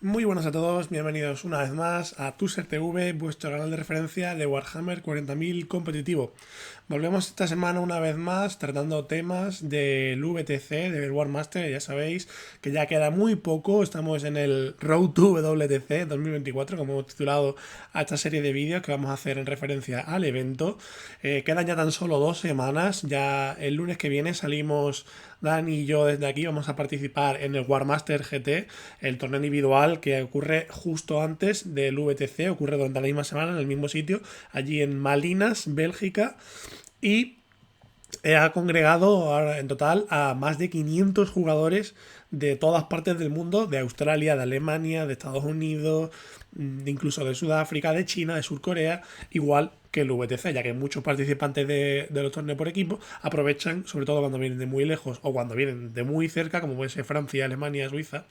Muy buenas a todos, bienvenidos una vez más a Tuser TV, vuestro canal de referencia de Warhammer 40.000 competitivo. Volvemos esta semana una vez más tratando temas del VTC, del War Master. Ya sabéis que ya queda muy poco, estamos en el Road to WTC 2024, como hemos titulado a esta serie de vídeos que vamos a hacer en referencia al evento. Quedan ya tan solo 2 semanas, ya el lunes que viene salimos Dani y yo desde aquí, vamos a participar en el War Master GT, el torneo individual que ocurre justo antes del VTC, ocurre durante la misma semana en el mismo sitio, allí en Malinas, Bélgica, y ha congregado ahora en total a más de 500 jugadores de todas partes del mundo, de Australia, de Alemania, de Estados Unidos, incluso de Sudáfrica, de China, de Surcorea, igual que el VTC, ya que muchos participantes de los torneos por equipo aprovechan, sobre todo cuando vienen de muy lejos o cuando vienen de muy cerca, como puede ser Francia, Alemania, Suiza,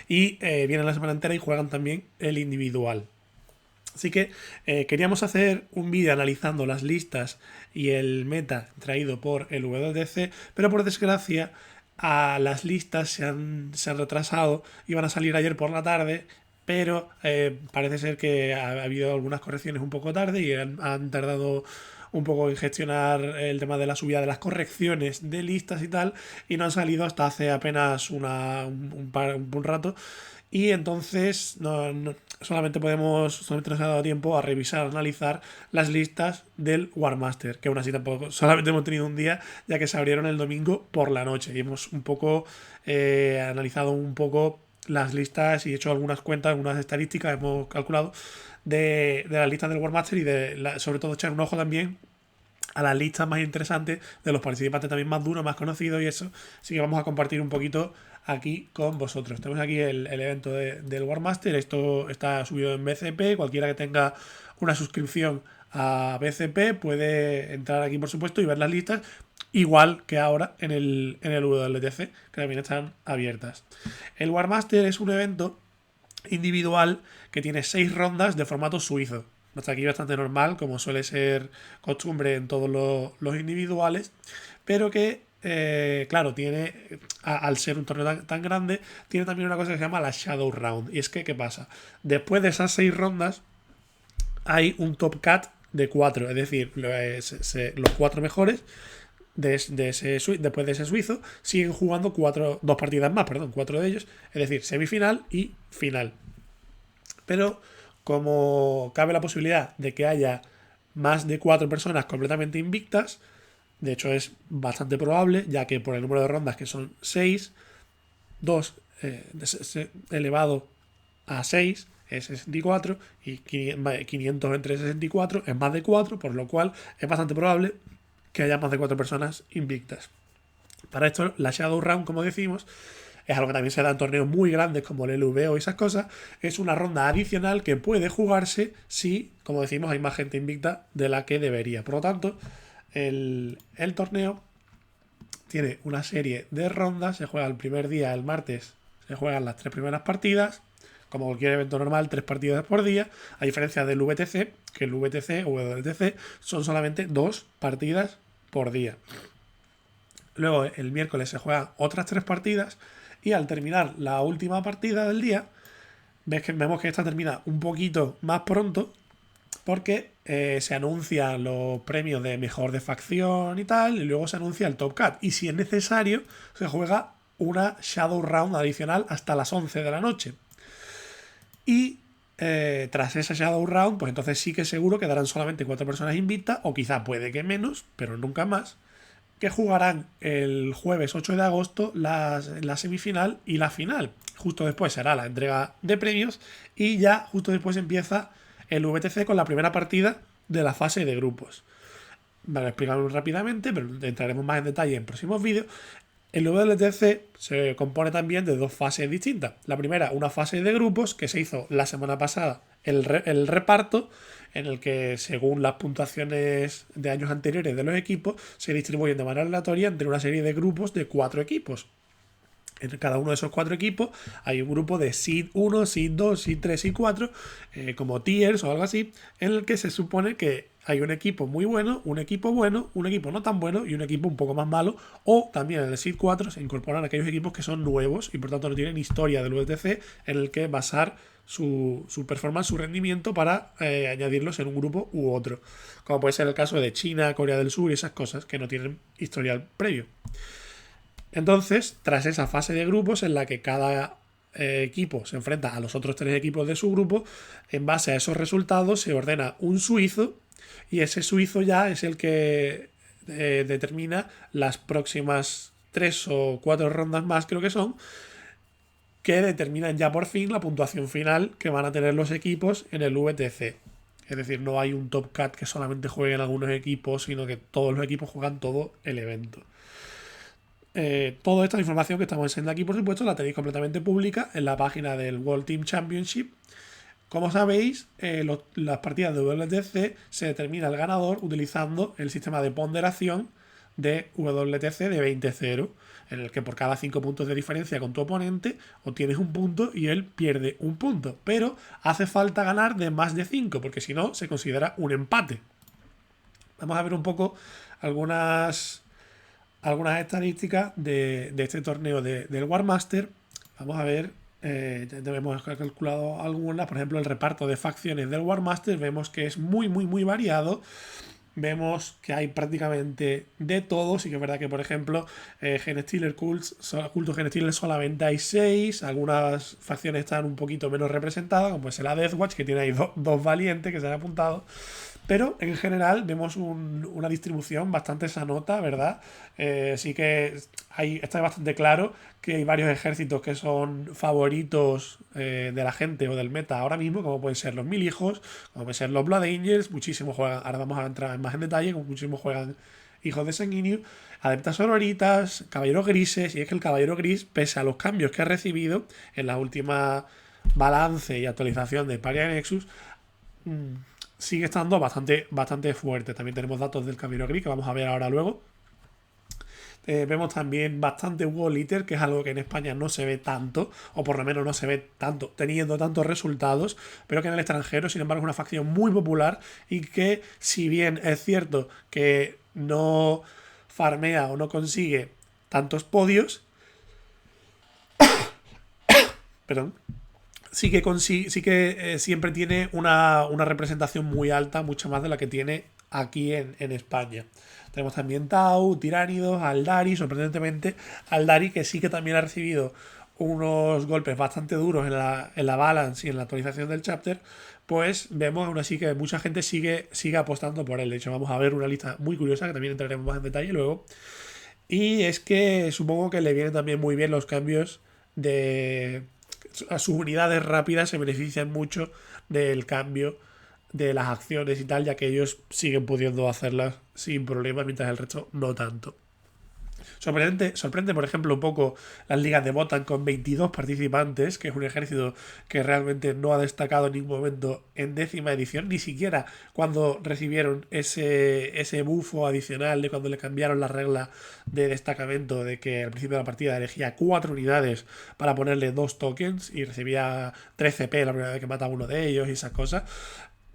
y vienen la semana entera y juegan también el individual. Así que queríamos hacer un vídeo analizando las listas y el meta traído por el WTC, pero por desgracia las listas se han retrasado, iban a salir ayer por la tarde, pero parece ser que ha habido algunas correcciones un poco tarde y han tardado un poco en gestionar el tema de la subida de las correcciones de listas y tal, y no han salido hasta hace apenas un rato. Y entonces solamente nos ha dado tiempo a revisar, analizar las listas del Warmaster, que aún así tampoco, solamente hemos tenido un día, ya que se abrieron el domingo por la noche. Y hemos un poco analizado un poco las listas y hecho algunas cuentas, algunas estadísticas, hemos calculado de las listas del Warmaster y sobre todo echar un ojo también a las listas más interesantes de los participantes también más duros, más conocidos y eso. Así que vamos a compartir un poquito aquí con vosotros. Tenemos aquí el evento del Warmaster. Esto está subido en BCP. Cualquiera que tenga una suscripción a BCP puede entrar aquí, por supuesto, y ver las listas. Igual que ahora en el WTC, que también están abiertas. El Warmaster es un evento individual que tiene 6 rondas de formato suizo. Hasta aquí bastante normal, como suele ser costumbre en todos los individuales, pero que, claro, al ser un torneo tan grande, tiene también una cosa que se llama la Shadow Round. Y es que, ¿qué pasa? Después de esas 6 rondas, hay un top cut de 4, es decir, los 4 mejores después de ese suizo siguen jugando 2 partidas más, perdón, 4 de ellos, es decir, semifinal y final. Pero como cabe la posibilidad de que haya más de 4 personas completamente invictas, de hecho es bastante probable, ya que por el número de rondas que son 6, 2 elevado a 6 es 64 y 500 entre 64 es más de 4, por lo cual es bastante probable que haya más de 4 personas invictas. Para esto, la Shadow Round, como decimos, es algo que también se da en torneos muy grandes como el LVO y esas cosas. Es una ronda adicional que puede jugarse si, como decimos, hay más gente invicta de la que debería. Por lo tanto, el torneo tiene una serie de rondas. Se juega el primer día, el martes, se juegan las 3 primeras partidas. Como cualquier evento normal, 3 partidas por día. A diferencia del VTC, que el VTC o WTC son solamente 2 partidas por día. Luego el miércoles se juegan otras 3 partidas y al terminar la última partida del día vemos que esta termina un poquito más pronto porque se anuncian los premios de mejor de facción y tal, y luego se anuncia el Top Cut. Y si es necesario, se juega una Shadow Round adicional hasta las 11 de la noche. Y tras esa Shadow Round, pues entonces sí que seguro quedarán solamente 4 personas invictas, o quizá puede que menos, pero nunca más, que jugarán el jueves 8 de agosto la semifinal y la final. Justo después será la entrega de premios y ya justo después empieza el VTC con la primera partida de la fase de grupos. Vale, explicarlo rápidamente, pero entraremos más en detalle en próximos vídeos. El WTC se compone también de 2 fases distintas. La primera, una fase de grupos que se hizo la semana pasada, el reparto, en el que según las puntuaciones de años anteriores de los equipos se distribuyen de manera aleatoria entre una serie de grupos de 4 equipos. En cada uno de esos 4 equipos hay un grupo de Seed 1, Seed 2, Seed 3 y 4, como tiers o algo así, en el que se supone que hay un equipo muy bueno, un equipo no tan bueno y un equipo un poco más malo. O también en el Seed 4 se incorporan aquellos equipos que son nuevos y por tanto no tienen historia del WTC en el que basar su performance, su rendimiento para añadirlos en un grupo u otro. Como puede ser el caso de China, Corea del Sur y esas cosas que no tienen historial previo. Entonces, tras esa fase de grupos en la que cada equipo se enfrenta a los otros 3 equipos de su grupo, en base a esos resultados se ordena un suizo y ese suizo ya es el que determina las próximas 3 o 4 rondas más, creo que son, que determinan ya por fin la puntuación final que van a tener los equipos en el VTC. Es decir, no hay un top cut que solamente jueguen algunos equipos, sino que todos los equipos juegan todo el evento. Toda esta información que estamos enseñando aquí, por supuesto, la tenéis completamente pública en la página del World Team Championship. Como sabéis, las partidas de WTC se determina el ganador utilizando el sistema de ponderación de WTC de 20-0, en el que por cada 5 puntos de diferencia con tu oponente obtienes un punto y él pierde un punto. Pero hace falta ganar de más de 5, porque si no se considera un empate. Vamos a ver un poco algunas estadísticas de este torneo del War Master. Vamos a ver, ya hemos calculado algunas. Por ejemplo, el reparto de facciones del War Master vemos que es muy variado. Vemos que hay prácticamente de todo. Sí que es verdad que, por ejemplo, Genestealer culto Genestealer solamente hay 6. Algunas facciones están un poquito menos representadas, como es la Deathwatch, que tiene ahí dos valientes que se han apuntado. Pero en general vemos una distribución bastante sanota, ¿verdad? Sí que está bastante claro que hay varios ejércitos que son favoritos de la gente o del meta ahora mismo, como pueden ser los Mil-Hijos, como pueden ser los Blood Angels, muchísimos juegan, ahora vamos a entrar más en detalle, como muchísimos juegan Hijos de Sanguíneo, Adeptas Sonoritas, Caballeros Grises, y es que el Caballero Gris, pese a los cambios que ha recibido en la última balance y actualización de Paria Nexus, sigue estando bastante fuerte. También tenemos datos del Caballero Gris que vamos a ver ahora luego. Vemos también bastante Wall Eater, que es algo que en España no se ve tanto, o por lo menos no se ve tanto, teniendo tantos resultados, pero que en el extranjero, sin embargo, es una facción muy popular y que, si bien es cierto que no farmea o no consigue tantos podios, perdón, sí que siempre tiene una representación muy alta, mucho más de la que tiene aquí en España. Tenemos también Tau, Tiránidos, Aldari, sorprendentemente Aldari, que sí que también ha recibido unos golpes bastante duros en la balance y en la actualización del chapter, pues vemos aún así que mucha gente sigue apostando por él. De hecho, vamos a ver una lista muy curiosa que también entraremos más en detalle luego. Y es que supongo que le vienen también muy bien los cambios a sus unidades rápidas, se benefician mucho del cambio de las acciones y tal, ya que ellos siguen pudiendo hacerlas sin problemas, mientras el resto no tanto. Sorprende, por ejemplo, un poco las ligas de Botan con 22 participantes, que es un ejército que realmente no ha destacado en ningún momento en 10ª edición, ni siquiera cuando recibieron ese bufo adicional de cuando le cambiaron la regla de destacamento, de que al principio de la partida elegía 4 unidades para ponerle 2 tokens y recibía 3 CP la primera vez que mataba uno de ellos y esas cosas.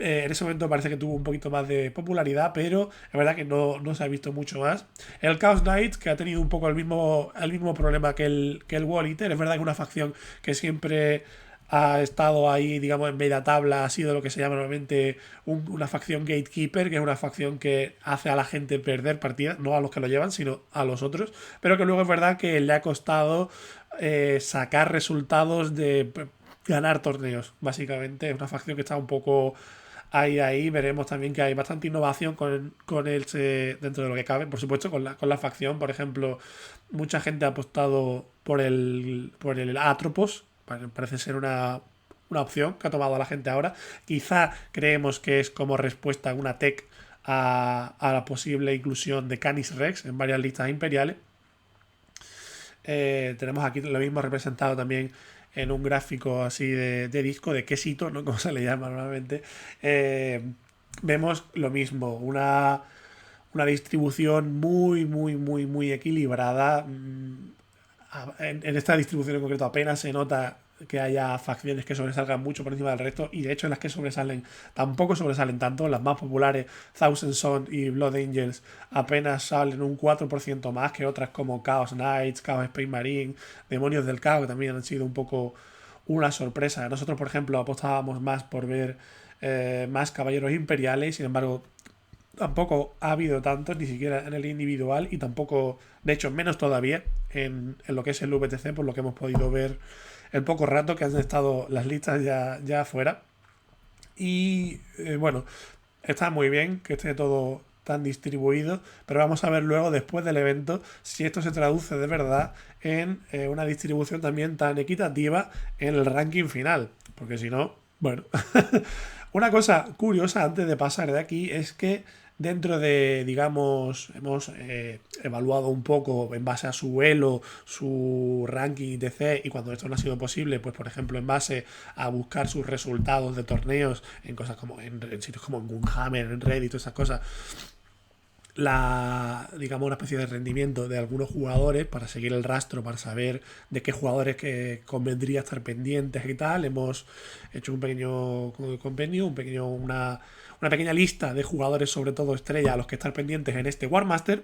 En ese momento parece que tuvo un poquito más de popularidad, pero es verdad que no se ha visto mucho más. El Chaos Knight, que ha tenido un poco el mismo problema que el Wall Eater, es verdad que es una facción que siempre ha estado ahí, digamos, en media tabla, ha sido lo que se llama normalmente una facción gatekeeper, que es una facción que hace a la gente perder partidas, no a los que lo llevan, sino a los otros, pero que luego es verdad que le ha costado sacar resultados de ganar torneos, básicamente. Es una facción que está un poco ahí veremos también que hay bastante innovación con él dentro de lo que cabe. Por supuesto, con la facción, por ejemplo, mucha gente ha apostado por el Atropos. Parece ser una opción que ha tomado la gente ahora. Quizá creemos que es como respuesta a una tech a la posible inclusión de Canis Rex en varias listas imperiales. Tenemos aquí lo mismo representado también en un gráfico así de disco, de quesito, ¿no? Como se le llama normalmente. Vemos lo mismo, una distribución muy equilibrada. En esta distribución en concreto apenas se nota que haya facciones que sobresalgan mucho por encima del resto, y de hecho las que sobresalen tampoco sobresalen tanto. Las más populares, Thousand Sons y Blood Angels, apenas salen un 4% más que otras como Chaos Knights, Chaos Space Marine, Demonios del Caos, que también han sido un poco una sorpresa. Nosotros, por ejemplo, apostábamos más por ver más caballeros imperiales, sin embargo tampoco ha habido tantos, ni siquiera en el individual, y tampoco, de hecho, menos todavía en lo que es el VTC, por lo que hemos podido ver el poco rato que han estado las listas ya afuera. Y bueno, está muy bien que esté todo tan distribuido, pero vamos a ver luego, después del evento, si esto se traduce de verdad en una distribución también tan equitativa en el ranking final, porque si no, bueno. Una cosa curiosa antes de pasar de aquí es que dentro de, digamos, hemos evaluado un poco en base a su elo, su ranking ITC, y cuando esto no ha sido posible, pues por ejemplo en base a buscar sus resultados de torneos en cosas como en sitios como en Gunhammer, en Reddit, todas esas cosas, digamos, una especie de rendimiento de algunos jugadores para seguir el rastro, para saber de qué jugadores que convendría estar pendientes y tal. Hemos hecho un pequeño compendio, una pequeña lista de jugadores, sobre todo estrella, a los que estar pendientes en este Warmaster.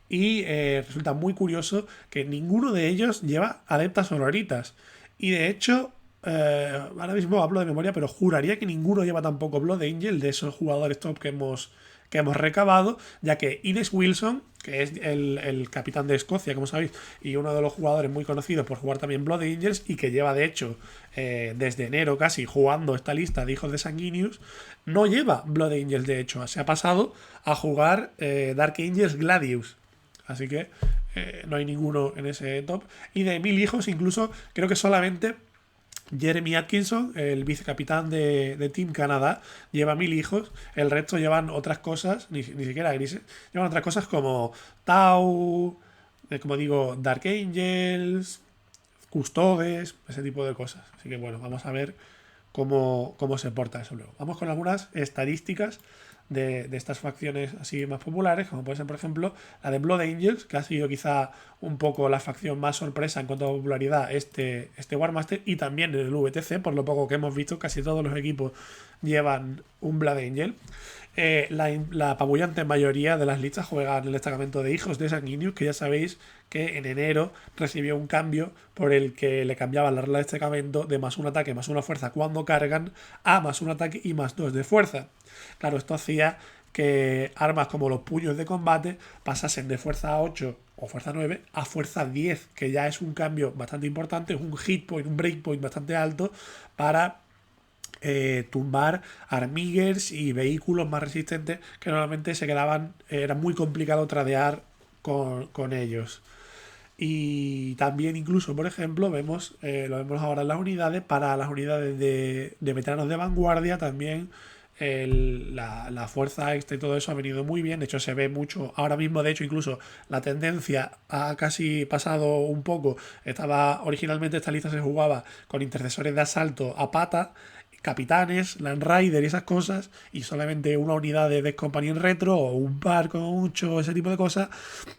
Y resulta muy curioso que ninguno de ellos lleva adeptas honoritas. Y de hecho, ahora mismo hablo de memoria, pero juraría que ninguno lleva tampoco Blood Angel de esos jugadores top que hemos recabado, ya que Ines Wilson, que es el capitán de Escocia, como sabéis, y uno de los jugadores muy conocidos por jugar también Blood Angels, y que lleva de hecho desde enero casi jugando esta lista de hijos de Sanguinius, no lleva Blood Angels. De hecho, se ha pasado a jugar Dark Angels Gladius. Así que no hay ninguno en ese top. Y de 1000 hijos, incluso creo que solamente Jeremy Atkinson, el vicecapitán de Team Canadá, lleva 1000 hijos. El resto llevan otras cosas, ni siquiera grises. Llevan otras cosas como Tau, como digo, Dark Angels, Custodes, ese tipo de cosas. Así que bueno, vamos a ver cómo se porta eso luego. Vamos con algunas estadísticas de estas facciones así más populares, como puede ser, por ejemplo, la de Blood Angels, que ha sido quizá un poco la facción más sorpresa en cuanto a popularidad este Warmaster, y también en el VTC, por lo poco que hemos visto, casi todos los equipos llevan un Blood Angel. La apabullante mayoría de las listas juegan el destacamento de hijos de Sanguinius, que ya sabéis que en enero recibió un cambio por el que le cambiaban la regla de destacamento de más un ataque, más una fuerza cuando cargan, a más un ataque y más 2 de fuerza. Claro, esto hacía que armas como los puños de combate pasasen de fuerza 8 o fuerza 9 a fuerza 10, que ya es un cambio bastante importante, es un hit point, un break point bastante alto para tumbar armiguers y vehículos más resistentes que normalmente se quedaban, era muy complicado tradear con ellos. Y también incluso, por ejemplo, lo vemos ahora en las unidades, para las unidades de veteranos de vanguardia también la fuerza extra y todo eso ha venido muy bien. De hecho, se ve mucho ahora mismo. De hecho, incluso la tendencia ha casi pasado un poco. Originalmente esta lista se jugaba con intercesores de asalto a pata, capitanes, Land Rider y esas cosas, y solamente una unidad de Death Company en retro, o un par con mucho, ese tipo de cosas.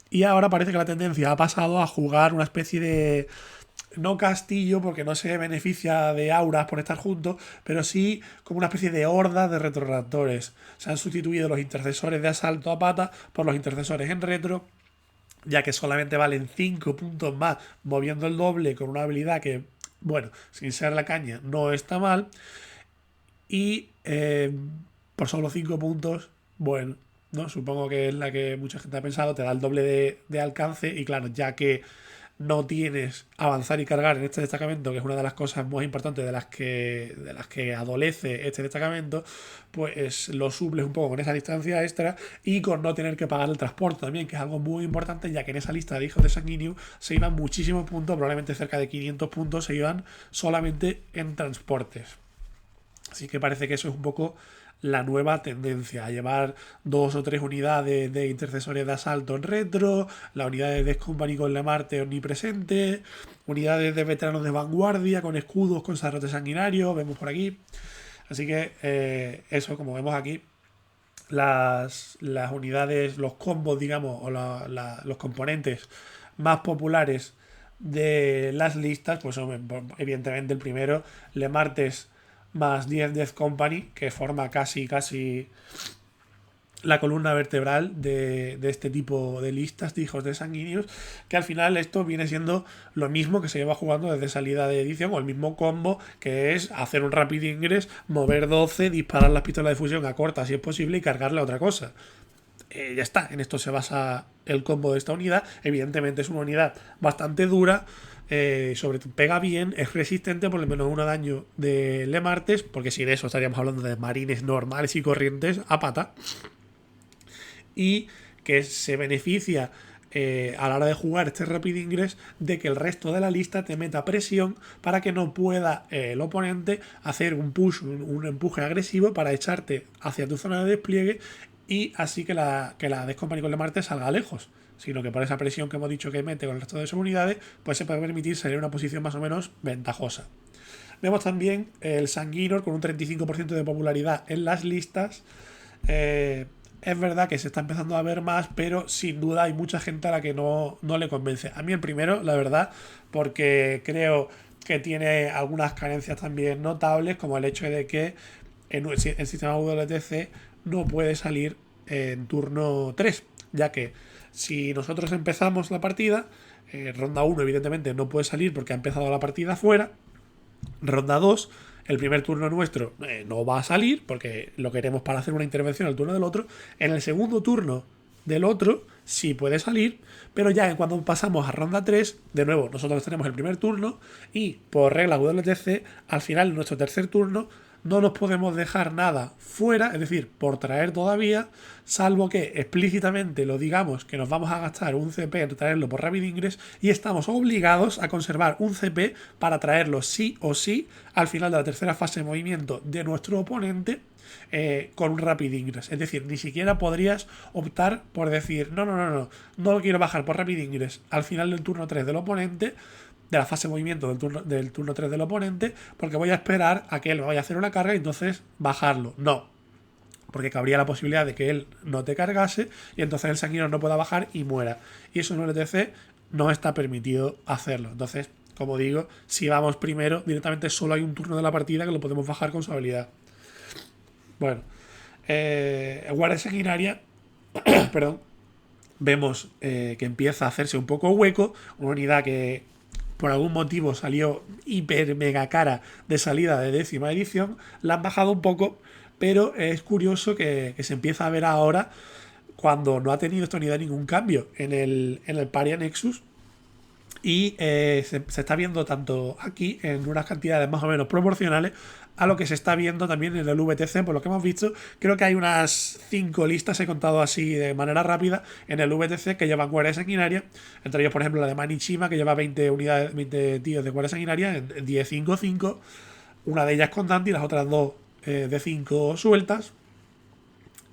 Y ahora parece que la tendencia ha pasado a jugar una especie de, no castillo, porque no se beneficia de auras por estar juntos, pero sí como una especie de horda de retroraptores. Se han sustituido los intercesores de asalto a pata por los intercesores en retro, ya que solamente valen 5 puntos más, moviendo el doble con una habilidad que, bueno, sin ser la caña, no está mal. Y por solo 5 puntos, bueno, ¿no? Supongo que es la que mucha gente ha pensado, te da el doble de alcance, y claro, ya que no tienes avanzar y cargar en este destacamento, que es una de las cosas más importantes de las que adolece este destacamento, pues lo suples un poco con esa distancia extra y con no tener que pagar el transporte también, que es algo muy importante, ya que en esa lista de hijos de Sanguinius se iban muchísimos puntos, probablemente cerca de 500 puntos se iban solamente en transportes. Así que parece que eso es un poco la nueva tendencia, a llevar 2 o 3 unidades de intercesores de asalto en retro, la unidad de Death Company con la Marte omnipresente, unidades de veteranos de vanguardia con escudos, con sarrote sanguinario, vemos por aquí. Así que eso, como vemos aquí, las unidades, los combos, digamos, o los componentes más populares de las listas, pues evidentemente el primero, Le Martes más 10 Death Company, que forma casi la columna vertebral de este tipo de listas de hijos de sanguíneos, que al final esto viene siendo lo mismo que se lleva jugando desde salida de edición, o el mismo combo, que es hacer un rapid ingress, mover 12, disparar las pistolas de fusión a corta si es posible y cargarle a otra cosa. Ya está, en esto se basa el combo de esta unidad. Evidentemente es una unidad bastante dura, pega bien, es resistente por lo menos 1 daño de Le Martes, porque si de eso estaríamos hablando de marines normales y corrientes a pata, y que se beneficia a la hora de jugar este Rapid Ingress de que el resto de la lista te meta presión para que no pueda el oponente hacer un push, un empuje agresivo para echarte hacia tu zona de despliegue y así que la Death Company con Le Martes salga lejos, sino que por esa presión que hemos dicho que mete con el resto de sus unidades, pues se puede permitir salir en una posición más o menos ventajosa. Vemos también el Sanguinor con un 35% de popularidad en las listas. Es verdad que se está empezando a ver más, pero sin duda hay mucha gente a la que no le convence. A mí el primero, la verdad, porque creo que tiene algunas carencias también notables, como el hecho de que en el sistema WTC no puede salir en turno 3, ya que si nosotros empezamos la partida, ronda 1 evidentemente no puede salir porque ha empezado la partida fuera, ronda 2 el primer turno nuestro no va a salir porque lo queremos para hacer una intervención al turno del otro. En el segundo turno del otro sí puede salir, pero ya cuando pasamos a ronda 3, de nuevo, nosotros tenemos el primer turno y por regla WTC, al final de nuestro tercer turno no nos podemos dejar nada fuera, es decir, por traer todavía, salvo que explícitamente lo digamos que nos vamos a gastar un CP en traerlo por Rapid Ingress y estamos obligados a conservar un CP para traerlo sí o sí al final de la tercera fase de movimiento de nuestro oponente con un Rapid Ingress. Es decir, ni siquiera podrías optar por decir no lo quiero bajar por Rapid Ingress al final del turno 3 del oponente, de la fase de movimiento del turno 3 del oponente, porque voy a esperar a que él me vaya a hacer una carga y entonces bajarlo. No, porque cabría la posibilidad de que él no te cargase y entonces el sanguíneo no pueda bajar y muera. Y eso en el LTC no está permitido hacerlo. Entonces, como digo, si vamos primero, directamente solo hay un turno de la partida que lo podemos bajar con su habilidad. Bueno, guardia sanguinaria, perdón, vemos que empieza a hacerse un poco hueco, una unidad que por algún motivo salió hiper mega cara de salida de 10ª edición, la han bajado un poco, pero es curioso que se empieza a ver ahora cuando no ha tenido esta unidad ningún cambio en el Paria Nexus y se está viendo tanto aquí en unas cantidades más o menos proporcionales a lo que se está viendo también en el VTC. Por lo que hemos visto, creo que hay unas 5 listas, he contado así de manera rápida, en el VTC que llevan guardia sanguinaria, entre ellos por ejemplo la de Manichima, que lleva 20 unidades, 20 tíos de guardia sanguinaria en 10-5-5, una de ellas con Dante y las otras dos de 5 sueltas.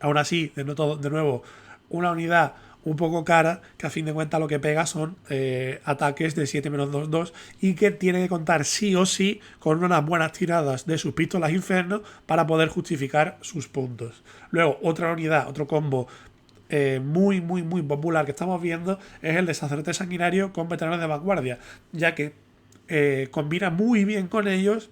Aún así, de nuevo, una unidad un poco cara, que a fin de cuentas lo que pega son ataques de 7-2-2 y que tiene que contar sí o sí con unas buenas tiradas de sus pistolas Inferno para poder justificar sus puntos. Luego, otra unidad, otro combo muy popular que estamos viendo es el de Sacerdote Sanguinario con veteranos de vanguardia, ya que combina muy bien con ellos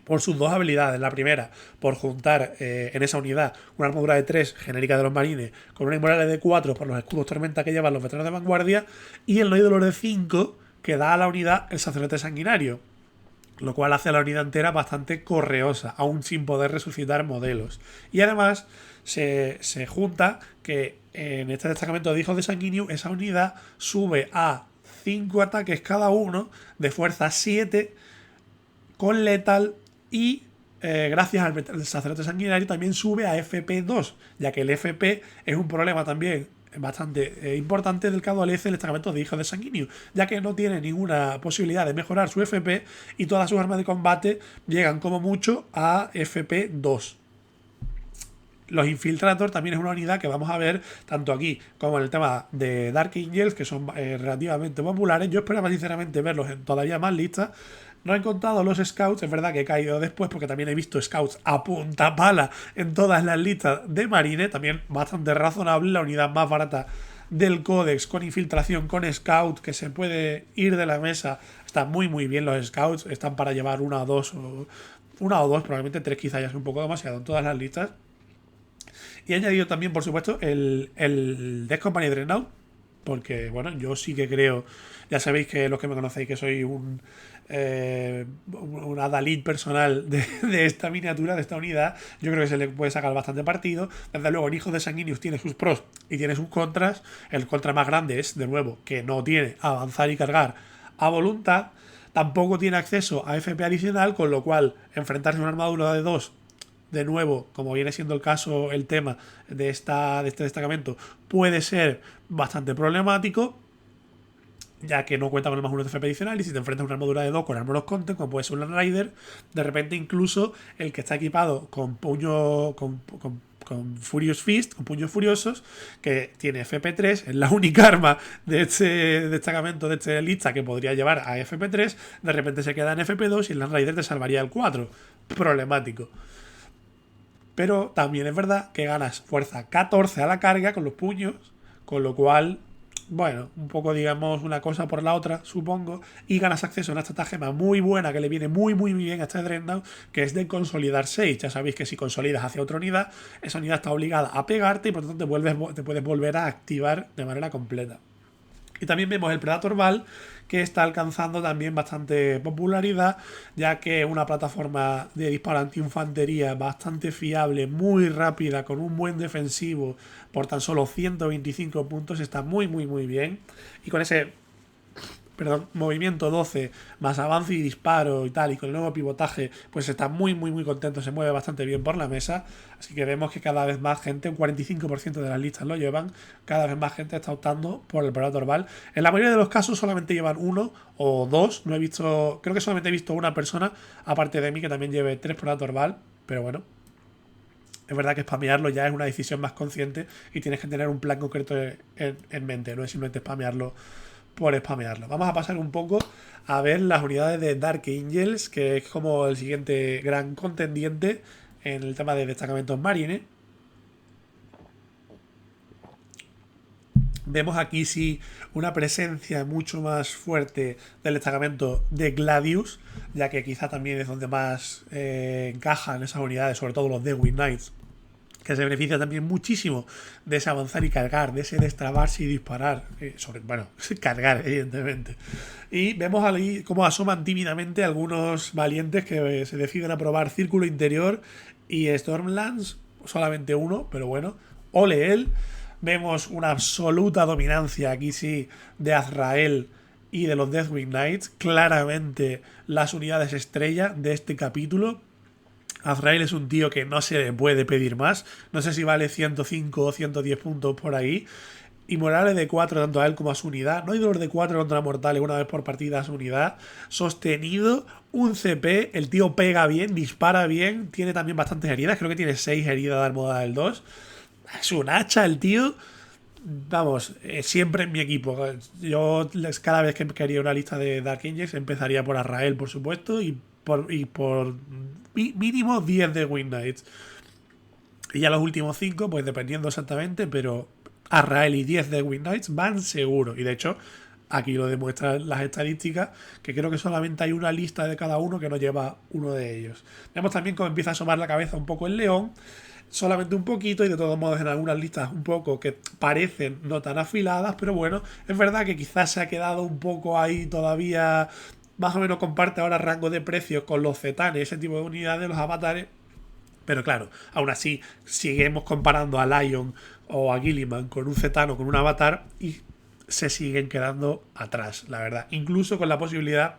por sus dos habilidades. La primera, por juntar en esa unidad una armadura de 3 genérica de los marines con una inmortal de 4 por los escudos tormenta que llevan los veteranos de vanguardia, y el no hay dolor de 5 que da a la unidad el sacerdote sanguinario, lo cual hace a la unidad entera bastante correosa, aún sin poder resucitar modelos. Y además se junta que en este destacamento de hijos de sanguíneo esa unidad sube a 5 ataques cada uno de fuerza 7 con letal y gracias al sacerdote sanguinario también sube a FP2, ya que el FP es un problema también bastante importante del que adolece el destacamento de hijos de sanguíneo, ya que no tiene ninguna posibilidad de mejorar su FP y todas sus armas de combate llegan como mucho a FP2. Los Infiltrator también es una unidad que vamos a ver tanto aquí como en el tema de Dark Angels, que son relativamente populares. Yo esperaba sinceramente verlos en todavía más listas. No he contado los Scouts, es verdad que he caído después porque también he visto Scouts a punta pala en todas las listas de Marine, también bastante razonable, la unidad más barata del Codex, con infiltración, con Scout, que se puede ir de la mesa. Están muy muy bien los Scouts, están para llevar una o dos, probablemente tres quizás ya es un poco demasiado en todas las listas. Y he añadido también, por supuesto, el Death Company Dreadnought, porque, bueno, yo sí que creo, ya sabéis que los que me conocéis que soy un adalid personal de esta miniatura, de esta unidad. Yo creo que se le puede sacar bastante partido. Desde luego, en Hijos de Sanguinius tiene sus pros y tiene sus contras. El contra más grande es, de nuevo, que no tiene avanzar y cargar a voluntad. Tampoco tiene acceso a FP adicional, con lo cual enfrentarse a una armadura de 2, de nuevo, como viene siendo el caso, el tema de este destacamento, puede ser bastante problemático, ya que no cuenta con el más 1 de FP adicional. Y si te enfrentas a una armadura de 2 con Armor of Content, como puede ser un Rider, de repente incluso el que está equipado con puño con Furious Fist, con puños furiosos, que tiene FP3, es la única arma de este destacamento, de este lista que podría llevar a FP3, de repente se queda en FP2 y el Land Rider te salvaría el 4. Problemático. Pero también es verdad que ganas fuerza 14 a la carga con los puños, con lo cual, bueno, un poco digamos una cosa por la otra, supongo, y ganas acceso a una estratagema muy buena que le viene muy muy bien a este Dreadnought, que es de consolidar 6. Ya sabéis que si consolidas hacia otra unidad, esa unidad está obligada a pegarte y por lo tanto te puedes volver a activar de manera completa. Y también vemos el Predator Val, que está alcanzando también bastante popularidad, ya que es una plataforma de disparo anti-infantería bastante fiable, muy rápida, con un buen defensivo por tan solo 125 puntos. Está muy muy muy bien. Y con ese movimiento 12 más avance y disparo y tal, y con el nuevo pivotaje, pues está muy muy muy contento, se mueve bastante bien por la mesa. Así que vemos que cada vez más gente, un 45% de las listas lo llevan, cada vez más gente está optando por el Predator Val. En la mayoría de los casos solamente llevan uno o dos, no he visto, creo que solamente he visto una persona aparte de mí que también lleve 3 Predator Val, pero bueno, es verdad que spamearlo ya es una decisión más consciente y tienes que tener un plan concreto en mente, no es simplemente spamearlo por spamearlo. Vamos a pasar un poco a ver las unidades de Dark Angels, que es como el siguiente gran contendiente en el tema de destacamentos marines. Vemos aquí sí una presencia mucho más fuerte del destacamento de Gladius, ya que quizá también es donde más encajan esas unidades, sobre todo los Deathwing Knights, que se beneficia también muchísimo de ese avanzar y cargar, de ese destrabarse y disparar, cargar evidentemente. Y vemos ahí cómo asoman tímidamente algunos valientes que se deciden a probar Círculo Interior y Stormlands, solamente uno, pero bueno, ole él. Vemos una absoluta dominancia aquí sí de Azrael y de los Deathwing Knights, claramente las unidades estrella de este capítulo. Azrael es un tío que no se le puede pedir más. No sé si vale 105 o 110 puntos por ahí. Y morales de 4 tanto a él como a su unidad. No hay dolor de 4 contra mortales una vez por partida a su unidad. Sostenido, un CP. El tío pega bien, dispara bien. Tiene también bastantes heridas. Creo que tiene 6 heridas de armada del 2. Es un hacha el tío. Vamos, siempre en mi equipo. Yo cada vez que quería una lista de Dark Angels empezaría por Azrael, por supuesto. Y por mínimo 10 de Wing Knights. Y ya los últimos 5, pues dependiendo exactamente, pero Azrael y 10 de Wing Knights van seguro. Y de hecho, aquí lo demuestran las estadísticas, que creo que solamente hay una lista de cada uno que no lleva uno de ellos. Vemos también cómo empieza a asomar la cabeza un poco el león, solamente un poquito, y de todos modos en algunas listas un poco que parecen no tan afiladas, pero bueno, es verdad que quizás se ha quedado un poco ahí todavía. Más o menos comparte ahora rango de precios con los Zetanes, ese tipo de unidades, los avatares. Pero claro, aún así, seguimos comparando a Lion o a Gilliman con un Zetano, con un avatar, y se siguen quedando atrás, la verdad. Incluso con la posibilidad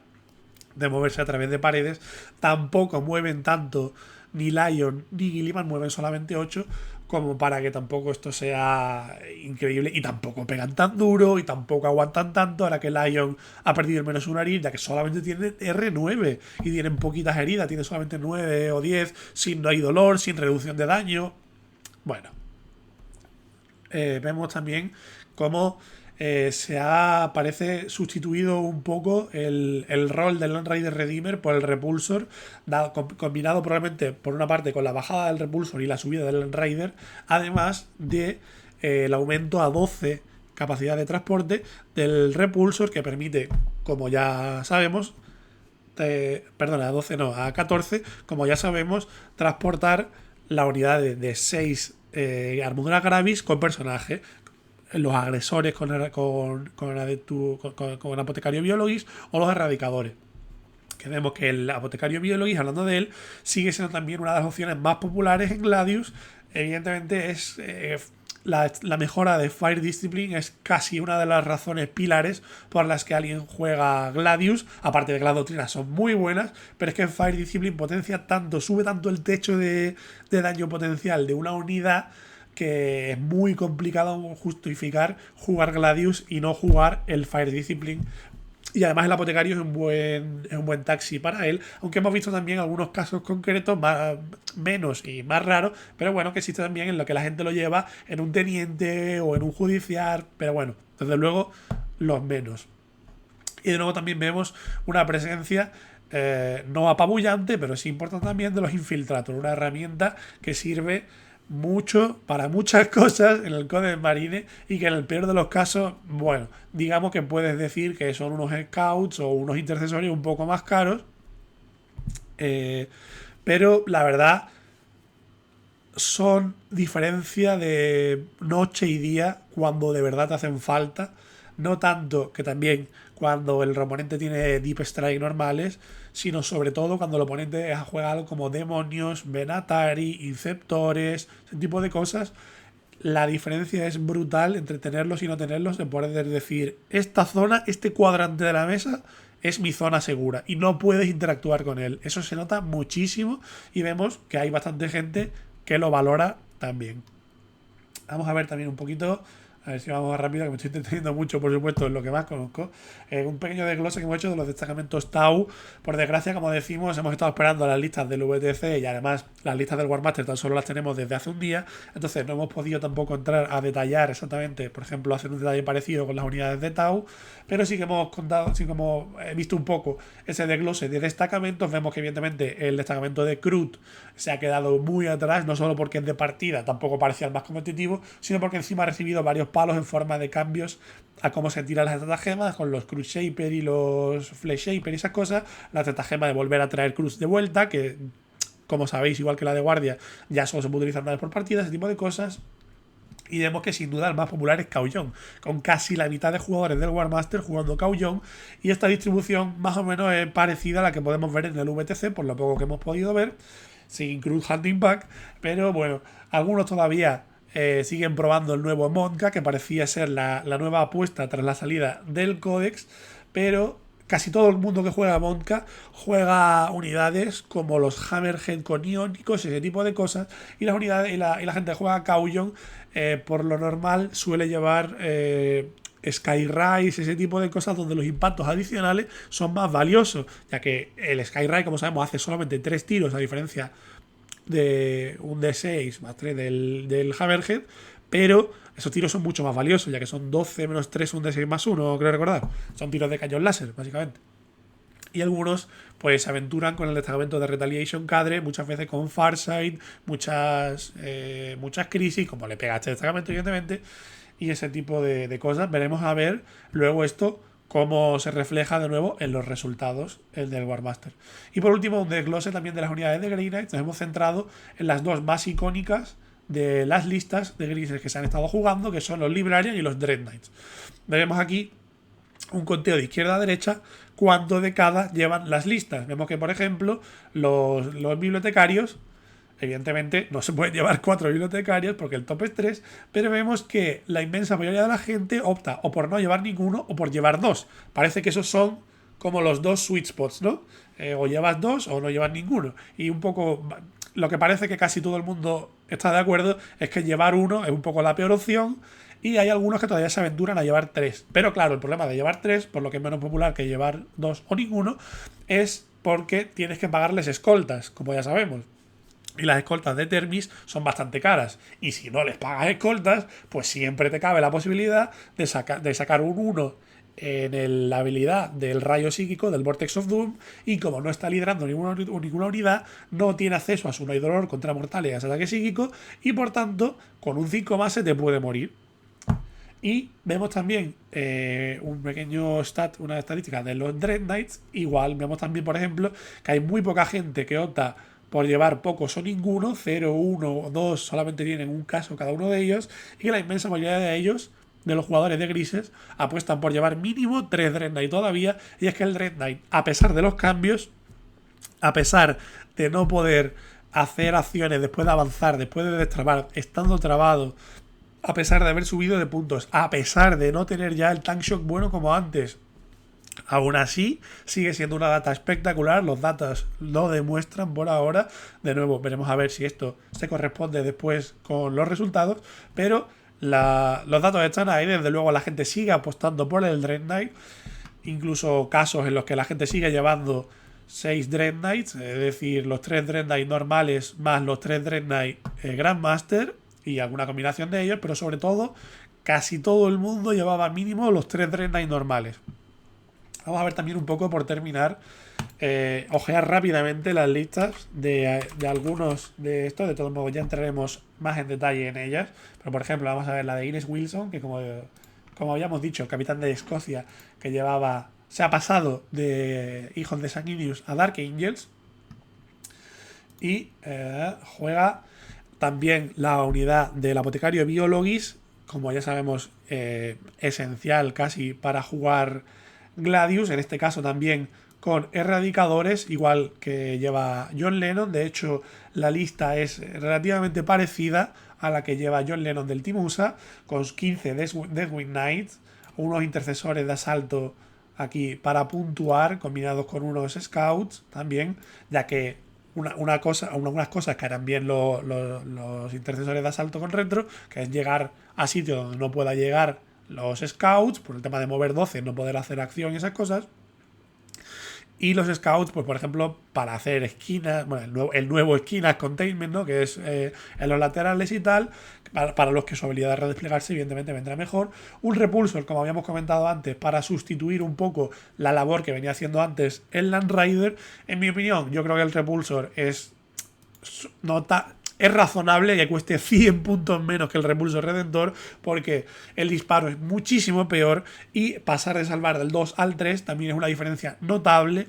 de moverse a través de paredes, tampoco mueven tanto ni Lion ni Gilliman, mueven solamente 8, como para que tampoco esto sea increíble, y tampoco pegan tan duro y tampoco aguantan tanto. Ahora que Lion ha perdido el menos una herida, que solamente tiene R9 y tienen poquitas heridas, tiene solamente 9 o 10, sin no hay dolor, sin reducción de daño. Bueno, vemos también cómo se ha, parece, sustituido un poco el rol del Land Raider Redeemer por el Repulsor, combinado probablemente por una parte con la bajada del Repulsor y la subida del Land Raider, además de el aumento a 12 capacidad de transporte del Repulsor, que permite, como ya sabemos, perdona, a 12 no, a 14, como ya sabemos, transportar la unidad de 6 armaduras Gravis con personaje. Los agresores con Apotecario Biologis o los erradicadores. Que vemos que el Apotecario Biologis, hablando de él, sigue siendo también una de las opciones más populares en Gladius. Evidentemente es la mejora de Fire Discipline es casi una de las razones pilares por las que alguien juega Gladius. Aparte de que las doctrinas son muy buenas, pero es que en Fire Discipline potencia tanto, sube tanto el techo de daño potencial de una unidad que es muy complicado justificar jugar Gladius y no jugar el Fire Discipline. Y además el apotecario es un buen taxi para él, aunque hemos visto también algunos casos concretos menos y más raros, pero bueno, que existe también en lo que la gente lo lleva en un teniente o en un judicial, pero bueno, desde luego los menos. Y de nuevo también vemos una presencia no apabullante, pero sí importante también de los Infiltrator, una herramienta que sirve mucho para muchas cosas en el Codex Marine y que en el peor de los casos, bueno, digamos que puedes decir que son unos scouts o unos intercesorios un poco más caros, pero la verdad son diferencia de noche y día cuando de verdad te hacen falta, no tanto que también cuando el oponente tiene Deep Strike normales, sino sobre todo cuando el oponente juega algo como demonios, Venatari, Inceptores, ese tipo de cosas. La diferencia es brutal entre tenerlos y no tenerlos, de poder decir, esta zona, este cuadrante de la mesa es mi zona segura y no puedes interactuar con él. Eso se nota muchísimo y vemos que hay bastante gente que lo valora también. Vamos a ver también un poquito, a ver si vamos más rápido, que me estoy entendiendo mucho, por supuesto, en lo que más conozco. Un pequeño desglose que hemos hecho de los destacamentos Tau. Por desgracia, como decimos, hemos estado esperando las listas del VTC y además las listas del Warmaster tan solo las tenemos desde hace un día. Entonces no hemos podido tampoco entrar a detallar exactamente, por ejemplo, hacer un detalle parecido con las unidades de Tau. Pero sí que hemos contado, sí que hemos visto un poco ese desglose de destacamentos. Vemos que evidentemente el destacamento de Krut se ha quedado muy atrás, no solo porque es de partida, tampoco parecía el más competitivo, sino porque encima ha recibido varios palos en forma de cambios a cómo se tiran las estratagemas con los Cruz Shaper y los Flesh Shaper y esas cosas. La estratagema de volver a traer Cruz de vuelta, que como sabéis, igual que la de guardia, ya solo se puede utilizar una vez por partida, ese tipo de cosas. Y vemos que sin duda el más popular es Kauyon, con casi la mitad de jugadores del Warmaster jugando Kauyon, y esta distribución más o menos es parecida a la que podemos ver en el VTC, por lo poco que hemos podido ver, sin Cruz Hunting Pack, pero bueno, algunos todavía siguen probando el nuevo Monka, que parecía ser la nueva apuesta tras la salida del Codex, pero casi todo el mundo que juega Monka juega unidades como los Hammerhead con iónicos, ese tipo de cosas, y las unidades y la gente que juega Kauyon por lo normal suele llevar Skyrise, ese tipo de cosas donde los impactos adicionales son más valiosos, ya que el Skyrise, como sabemos, hace solamente 3 tiros a diferencia de un D6 más 3 del Hammerhead, pero esos tiros son mucho más valiosos, ya que son 12 menos 3, un D6 más 1, creo recordar. Son tiros de cañón láser, básicamente. Y algunos pues se aventuran con el destacamento de Retaliation Cadre, muchas veces con Farsight, muchas crisis, como le pega a este destacamento, evidentemente, y ese tipo de cosas. Veremos a ver luego esto cómo se refleja de nuevo en los resultados el del Warmaster. Y por último, un desglose también de las unidades de Grey Knights. Nos hemos centrado en las dos más icónicas de las listas de grises que se han estado jugando, que son los Librarian y los Dread Knights. Veremos aquí un conteo de izquierda a derecha cuánto de cada llevan las listas. Vemos que, por ejemplo, los bibliotecarios, evidentemente no se pueden llevar 4 bibliotecarios porque el top es 3, pero vemos que la inmensa mayoría de la gente opta o por no llevar ninguno o por llevar 2. Parece que esos son como los dos sweet spots, ¿no? O llevas 2 o no llevas ninguno. Y un poco lo que parece que casi todo el mundo está de acuerdo es que llevar 1 es un poco la peor opción. Y hay algunos que todavía se aventuran a llevar 3. Pero claro, el problema de llevar 3, por lo que es menos popular que llevar 2 o ninguno, es porque tienes que pagarles escoltas, como ya sabemos. Y las escoltas de Termis son bastante caras. Y si no les pagas escoltas, pues siempre te cabe la posibilidad de sacar un 1 en la habilidad del rayo psíquico del Vortex of Doom, y como no está liderando ninguna unidad, no tiene acceso a su no dolor contra mortales y a ese ataque psíquico, y por tanto con un 5 más se te puede morir. Y vemos también un pequeño una estadística de los Dread Knights. Igual vemos también, por ejemplo, que hay muy poca gente que opta por llevar pocos o ninguno, 0, 1 o 2, solamente tienen un caso cada uno de ellos, y que la inmensa mayoría de ellos, de los jugadores de grises, apuestan por llevar mínimo 3 Dread Knight todavía. Y es que el Dread Knight, a pesar de los cambios, a pesar de no poder hacer acciones después de avanzar, después de destrabar, estando trabado, a pesar de haber subido de puntos, a pesar de no tener ya el tank shock bueno como antes, aún así sigue siendo una data espectacular. Los datos lo demuestran por ahora. De nuevo, veremos a ver si esto se corresponde después con los resultados, pero los datos están ahí. Desde luego la gente sigue apostando por el Dread Knight, incluso casos en los que la gente sigue llevando 6 Dread Knights, es decir, los 3 Dread Knights normales más los 3 Dread Knights Grandmaster y alguna combinación de ellos, pero sobre todo casi todo el mundo llevaba mínimo los 3 Dread Knights normales. Vamos a ver también un poco, por terminar, ojear rápidamente las listas de algunos de estos. De todos modos ya entraremos más en detalle en ellas, pero por ejemplo vamos a ver la de Ines Wilson, que como habíamos dicho, el capitán de Escocia, que se ha pasado de Hijos de Sanguinius a Dark Angels, y juega también la unidad del apotecario Biologis, como ya sabemos, esencial casi para jugar Gladius, en este caso también con erradicadores, igual que lleva John Lennon. De hecho, la lista es relativamente parecida a la que lleva John Lennon del Team USA, con 15 Deathwing Knights, unos intercesores de asalto aquí para puntuar, combinados con unos Scouts también, ya que algunas cosas que harán bien los intercesores de asalto con retro, que es llegar a sitios donde no pueda llegar los Scouts, por el tema de mover 12, no poder hacer acción y esas cosas. Y los Scouts, pues por ejemplo, para hacer esquinas, bueno, el nuevo esquinas containment, ¿no? Que es en los laterales y tal, para los que su habilidad de redesplegarse evidentemente vendrá mejor. Un Repulsor, como habíamos comentado antes, para sustituir un poco la labor que venía haciendo antes el Land Rider. En mi opinión, yo creo que el Repulsor es razonable que cueste 100 puntos menos que el Repulsor Redentor, porque el disparo es muchísimo peor y pasar de salvar del 2 al 3 también es una diferencia notable.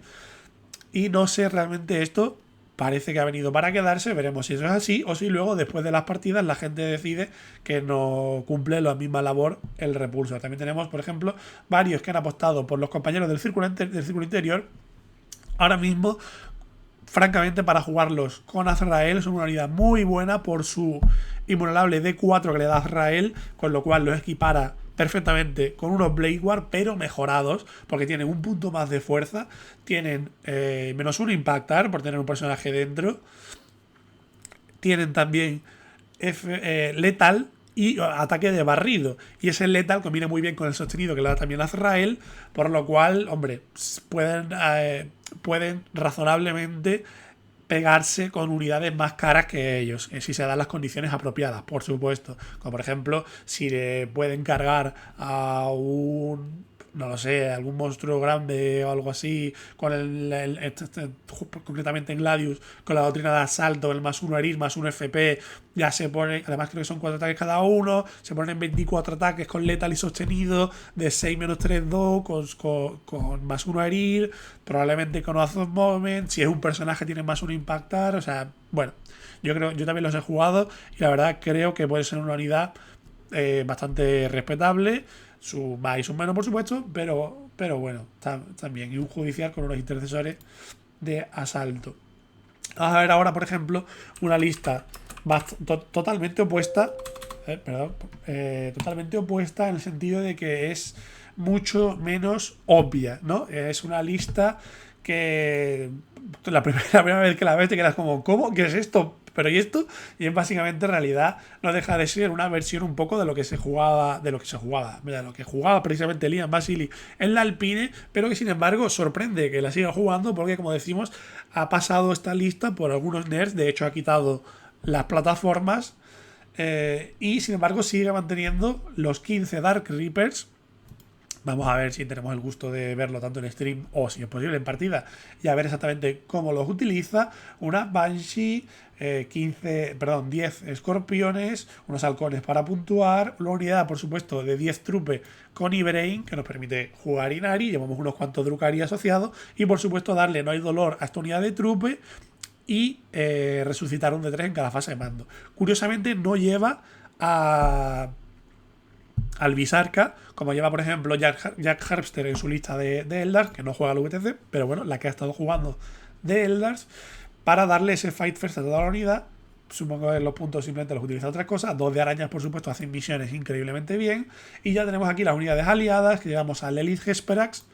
Y no sé, realmente esto parece que ha venido para quedarse. Veremos si eso es así o si luego, después de las partidas, la gente decide que no cumple la misma labor el Repulsor. También tenemos, por ejemplo, varios que han apostado por los compañeros del círculo interior. Ahora mismo, francamente, para jugarlos con Azrael son una unidad muy buena por su invulnerable D4 que le da Azrael, con lo cual los equipara perfectamente con unos Blade Ward, pero mejorados, porque tienen un punto más de fuerza, tienen -1 impactar por tener un personaje dentro, tienen también letal y ataque de barrido, y ese letal combina muy bien con el sostenido que le da también Azrael, por lo cual, hombre, pueden razonablemente pegarse con unidades más caras que ellos, si se dan las condiciones apropiadas, por supuesto. Como por ejemplo, si le pueden cargar a no lo sé, algún monstruo grande o algo así, con concretamente en Gladius, con la doctrina de asalto, el +1 herir, +1 FP, ya se pone, además creo que son 4 ataques cada uno, se ponen 24 ataques con letal y sostenido, de 6 -3, 2, con +1 herir, probablemente con Azov Moment, si es un personaje tiene +1 impactar, o sea, bueno, yo también los he jugado y la verdad creo que puede ser una unidad bastante respetable. Su más y su menos, por supuesto, pero bueno, también. Y un judicial con unos intercesores de asalto. Vamos a ver ahora, por ejemplo, una lista totalmente opuesta. Totalmente opuesta en el sentido de que es mucho menos obvia, ¿no? Es una lista que la primera vez que la ves te quedas como, ¿cómo? ¿Qué es esto? ¿Pero y esto? Y es básicamente, en realidad, no deja de ser una versión un poco de lo que jugaba precisamente Liam Basili en la Alpine, pero que sin embargo sorprende que la siga jugando, porque como decimos, ha pasado esta lista por algunos nerds. De hecho, ha quitado las plataformas y sin embargo sigue manteniendo los 15 Dark Reapers Vamos a ver si tenemos el gusto de verlo tanto en stream o, si es posible, en partida, y a ver exactamente cómo los utiliza. Una Banshee, 10 escorpiones, unos halcones para puntuar, una unidad, por supuesto, de 10 trupe con Ibrain, que nos permite jugar Inari, llevamos unos cuantos Drukhari asociados, y por supuesto darle No hay dolor a esta unidad de trupe y resucitar un D3 en cada fase de mando. Curiosamente no lleva al Visarca, como lleva por ejemplo Jack Harpster en su lista de Eldars, que no juega al VTC, pero bueno, la que ha estado jugando de Eldars, para darle ese fight first a toda la unidad. Supongo que los puntos simplemente los utiliza otras cosas. 2 de arañas, por supuesto, hacen misiones increíblemente bien. Y ya tenemos aquí las unidades aliadas, que llevamos a Lelith Hesperax,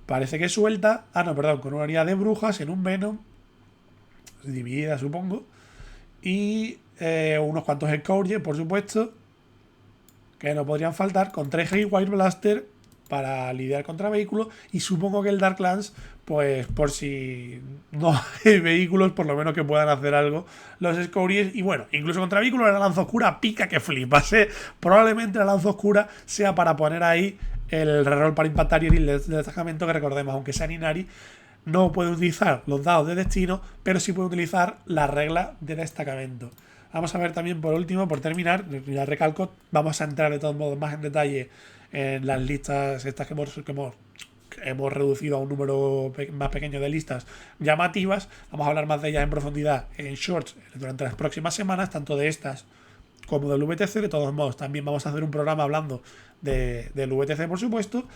parece que suelta. Con una unidad de brujas en un Venom, dividida supongo. Y unos cuantos Scourge, por supuesto, que no podrían faltar, con 3 White Blaster para lidiar contra vehículos. Y supongo que el Darklands, pues por si no hay vehículos, por lo menos que puedan hacer algo los Scourges. Y bueno, incluso contra vehículos la lanza oscura pica que flipas, ¿eh? Probablemente la lanza oscura sea para poner ahí el reroll para impactar y el destacamento, que recordemos, aunque sea Inari, no puede utilizar los dados de destino, pero sí puede utilizar la regla de destacamento. Vamos a ver también, por último, por terminar, ya recalco, vamos a entrar de todos modos más en detalle en las listas estas que hemos reducido a un número más pequeño de listas llamativas. Vamos a hablar más de ellas en profundidad en shorts durante las próximas semanas, tanto de estas como del VTC. De todos modos, también vamos a hacer un programa hablando del VTC, por supuesto.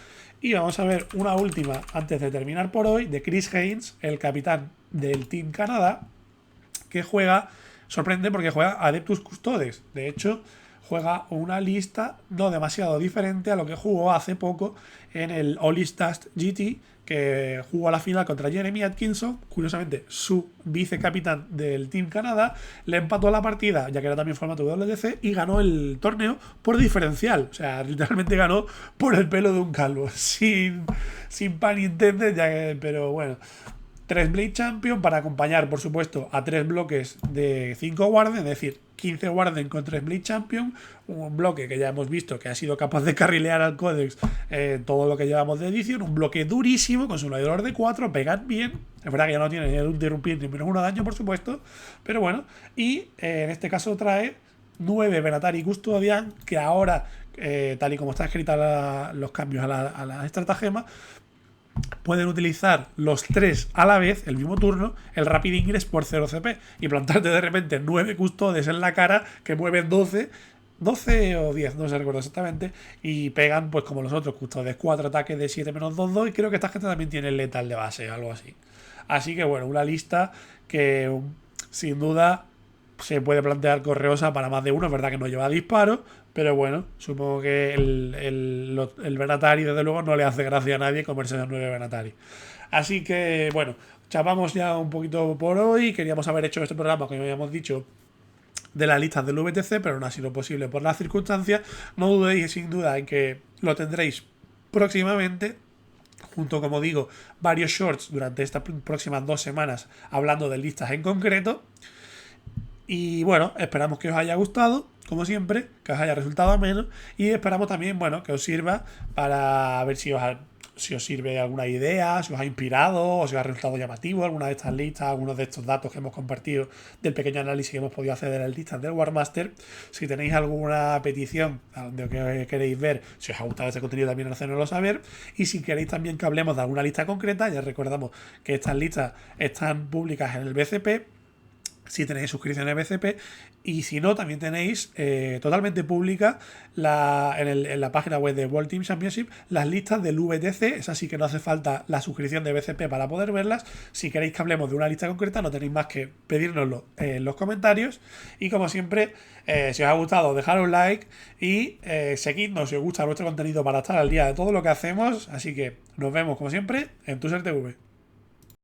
Y vamos a ver una última, antes de terminar por hoy, de Chris Haynes, el capitán del Team Canadá, que sorprende porque juega Adeptus Custodes. De hecho, juega una lista no demasiado diferente a lo que jugó hace poco en el All-Stars GT, que jugó a la final contra Jeremy Atkinson, curiosamente su vicecapitán del Team Canadá. Le empató la partida, ya que era también formato WDC, y ganó el torneo por diferencial. O sea, literalmente ganó por el pelo de un calvo, sin pan intended, pero bueno. 3 Blade Champion para acompañar, por supuesto, a 3 bloques de 5 Warden, es decir, 15 Warden con 3 Blade Champion, un bloque que ya hemos visto que ha sido capaz de carrilear al Codex todo lo que llevamos de edición, un bloque durísimo con su dolor de 4, pegan bien, es verdad que ya no tiene ni el interrumpir ni menos 1 daño, por supuesto, pero bueno, y en este caso trae 9 Venatari Custodian, que ahora, tal y como está escrita los cambios a la estratagema, pueden utilizar los 3 a la vez, el mismo turno, el Rapid Ingress por 0 CP y plantarte de repente 9 custodes en la cara que mueven 12 o 10, no se recuerdo exactamente, y pegan pues como los otros custodes, 4 ataques de 7 menos 2, y creo que esta gente también tiene letal de base, algo así. Así que bueno, una lista que sin duda se puede plantear correosa para más de uno. Es verdad que no lleva disparos, pero bueno, supongo que el Venatari, desde luego, no le hace gracia a nadie comerse los 9 Venatari. Así que, bueno, chapamos ya un poquito por hoy. Queríamos haber hecho este programa, como habíamos dicho, de las listas del VTC, pero no ha sido posible por las circunstancias. No dudéis, sin duda, en que lo tendréis próximamente, junto, como digo, varios shorts durante estas próximas 2 semanas hablando de listas en concreto. Y bueno, esperamos que os haya gustado, como siempre, que os haya resultado ameno, y esperamos también, bueno, que os sirva para ver si os sirve alguna idea, si os ha inspirado o si os ha resultado llamativo alguna de estas listas, algunos de estos datos que hemos compartido del pequeño análisis que hemos podido hacer de las listas del Warmaster. Si tenéis alguna petición de que queréis ver, si os ha gustado este contenido, también hacérnoslo saber. Y si queréis también que hablemos de alguna lista concreta, ya recordamos que estas listas están públicas en el BCP, si tenéis suscripción en BCP, y si no, también tenéis totalmente pública en la página web de World Team Championship las listas del VTC. Es así que no hace falta la suscripción de BCP para poder verlas. Si queréis que hablemos de una lista concreta, no tenéis más que pedírnoslo en los comentarios. Y como siempre, si os ha gustado, dejad un like y seguidnos si os gusta nuestro contenido para estar al día de todo lo que hacemos. Así que nos vemos, como siempre, en TuserTV.